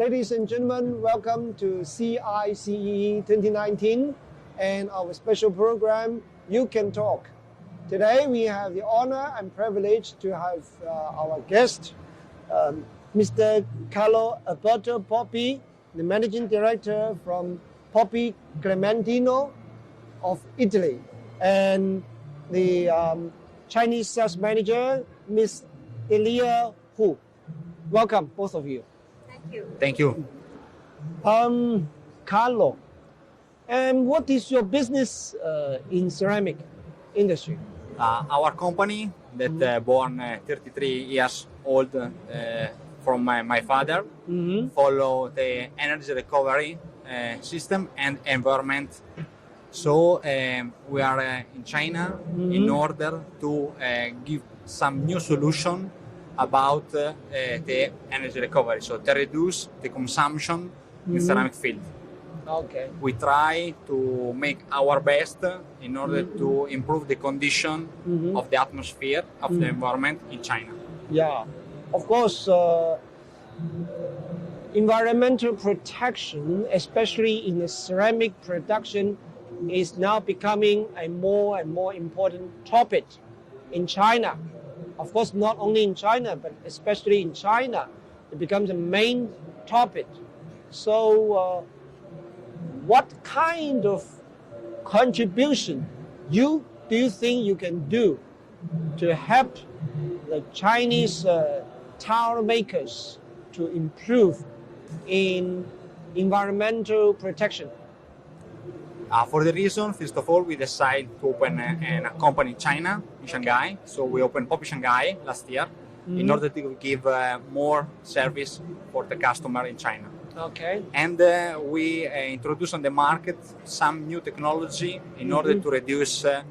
Ladies and gentlemen, welcome to CICEE 2019 and our special program, You Can Talk. Today we have the honor and privilege to have our guest, Mr. Carlo Alberto POPPI, the Managing Director from POPPI Clementino of Italy, and the Chinese Sales Manager, Ms. Elia Hu. Welcome, both of you. Thank you. Carlo, and what is your business in ceramic industry? Our company that born 33 years old from my father follow the energy recovery system and environment. So we are in China in order to give some new solution about the energy recovery, so to reduce the consumption in ceramic field. Okay. We try to make our best in order to improve the condition of the atmosphere, of the environment in China. Yeah, of course, environmental protection, especially in the ceramic production, is now becoming a more and more important topic in China. Of course, not only in China, but especially in China, it becomes a main topic. So, what kind of contribution do you think you can do to help the Chinese tile makers to improve in environmental protection? For the reason, first of all, we decided to open a company in China, in Shanghai. So we opened POPPI Shanghai last year in order to give more service for the customer in China. Okay. And we introduced on the market some new technology in order to reduce the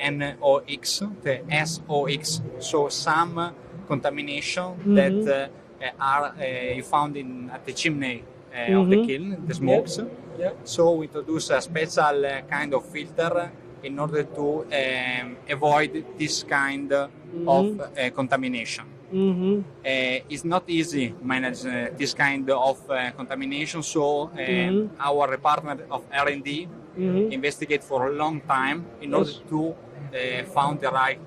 NOx, the SOx, so some contamination that are you found at the chimney of the kiln, the smokes. Yeah. So we introduce a special kind of filter in order to avoid this kind of contamination. It's not easy to manage this kind of contamination, so our department of R&D investigate for a long time in order to find the right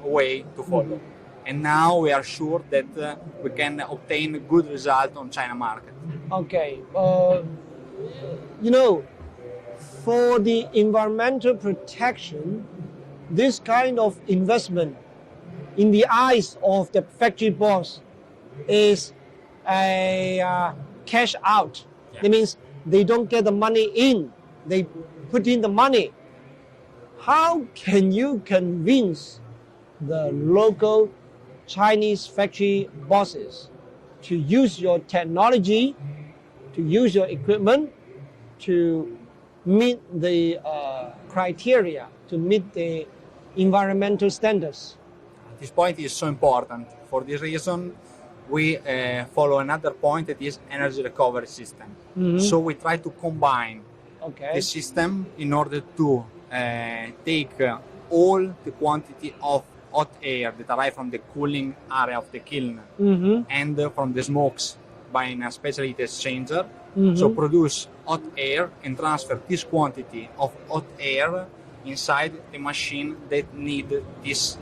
way to follow. And now we are sure that we can obtain a good result on China market. Okay. For the environmental protection, this kind of investment in the eyes of the factory boss is a cash out. Yeah. That means they don't get the money in, they put in the money. How can you convince the local Chinese factory bosses to use your technology, to use your equipment, to meet the criteria, to meet the environmental standards? This point is so important. For this reason, we follow another point that is energy recovery system. So we try to combine the system in order to take all the quantity of hot air that arrive from the cooling area of the kiln and from the smokes by a special heat exchanger. So produce hot air and transfer this quantity of hot air inside the machine that need this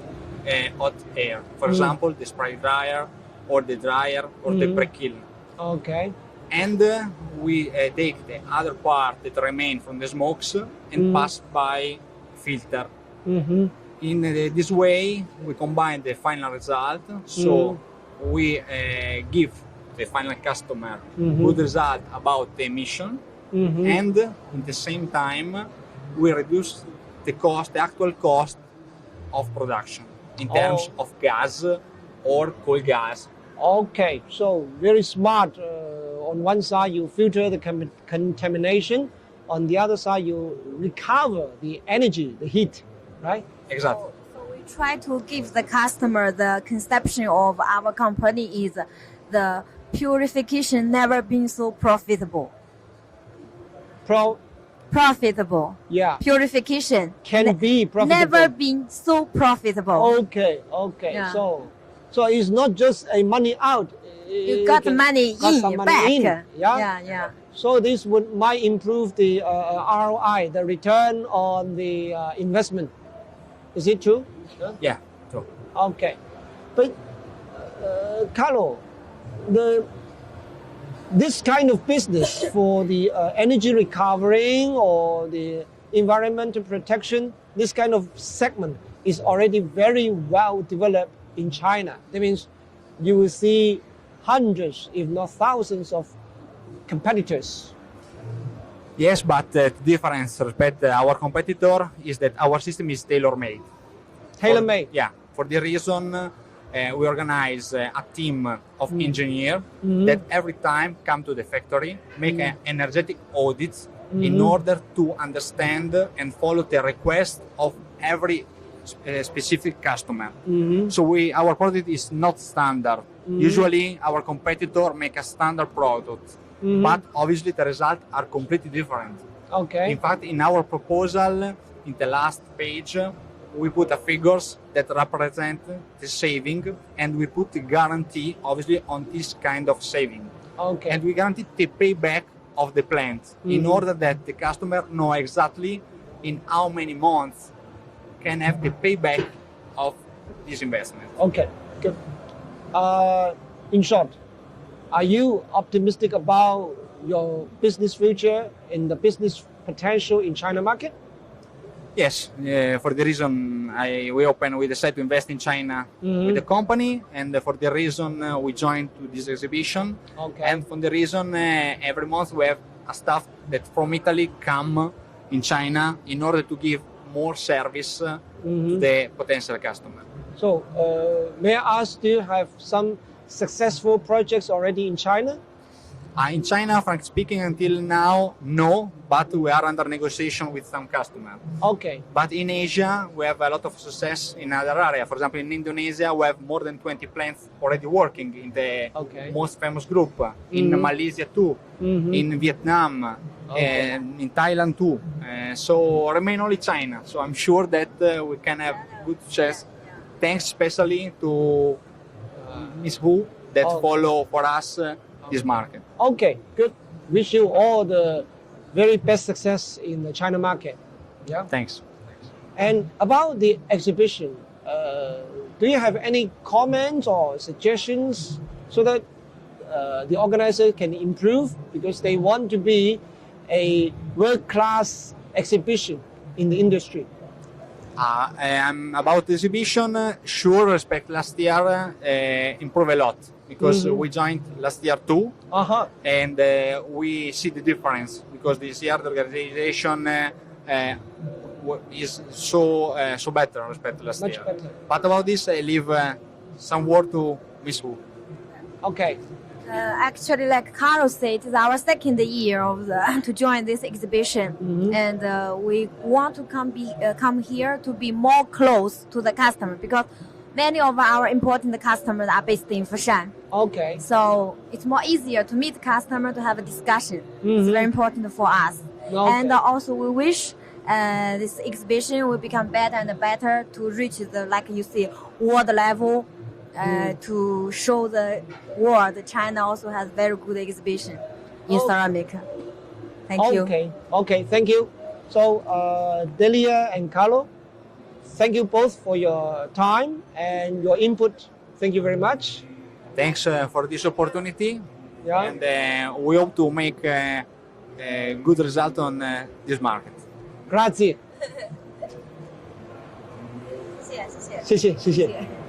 hot air. For example, the spray dryer or the dryer or the pre-kiln. Okay. And we take the other part that remain from the smokes and pass by filter. In this way, we combine the final result. So we give the final customer good result about the emission, and at the same time, we reduce the cost, the actual cost of production in terms of gas or coal gas. Okay, so very smart. On one side, you filter the contamination. On the other side, you recover the energy, the heat, right? Exactly. So we try to give the customer the conception of our company is the purification never been so profitable. Profitable. Yeah. Purification Can be profitable. never been so profitable. Okay. Yeah. So it's not just a money out. You got money back. Yeah. So this might improve the ROI, the return on the investment. Is it true? Yeah, true. Okay. But Carlo, this kind of business for the energy recovering or the environmental protection, this kind of segment is already very well developed in China. That means you will see hundreds, if not thousands, of competitors. Yes, but the difference respect our competitor is that our system is tailor-made. Tailor-made? Yeah. For the reason we organize a team of engineers that every time come to the factory, make an energetic audit in order to understand and follow the request of every specific customer. So our product is not standard. Usually our competitor make a standard product, but obviously the results are completely different. Okay. In fact, in our proposal, in the last page, we put a figures that represent the saving, and we put the guarantee, obviously, on this kind of saving. Okay. And we guarantee the payback of the plant in order that the customer know exactly in how many months can have the payback of this investment. Okay, good. In short, are you optimistic about your business future and the business potential in China market? Yes, for the reason we decided to invest in China with the company, and for the reason we joined to this exhibition. Okay. And for the reason every month we have a staff that from Italy come in China in order to give more service to the potential customer. So, may I ask, do you have some successful projects already in China? In China, frankly speaking, until now, no, but we are under negotiation with some customers. Okay. But in Asia, we have a lot of success in other areas. For example, in Indonesia, we have more than 20 plants already working in the most famous group. In Malaysia too, in Vietnam, and in Thailand too. So remain only China. So I'm sure that we can have good success. Thanks especially to Ms. Hu that follow for us this market. Okay, good. Wish you all the very best success in the China market. Yeah. Thanks. And about the exhibition, do you have any comments or suggestions so that the organizer can improve, because they want to be a world-class exhibition in the industry? About the exhibition, sure, respect last year, improve a lot, because we joined last year too, and we see the difference, because this year the organization is so better respect last Much year. better. But about this, I leave some word to Ms. Hu. Okay. Actually, like Carlos said, it's our second year of to join this exhibition, and we want to come here to be more close to the customer, because many of our important customers are based in Foshan. Okay. So it's more easier to meet customer, to have a discussion. It's very important for us. Okay. And also we wish this exhibition will become better and better to reach the, like you see, world level. To show the world, China also has very good exhibition in ceramic. Thank you. Okay, thank you. So, Delia and Carlo, thank you both for your time and your input. Thank you very much. Thanks for this opportunity. Yeah. And we hope to make a good result on this market. Grazie. 谢谢。谢谢。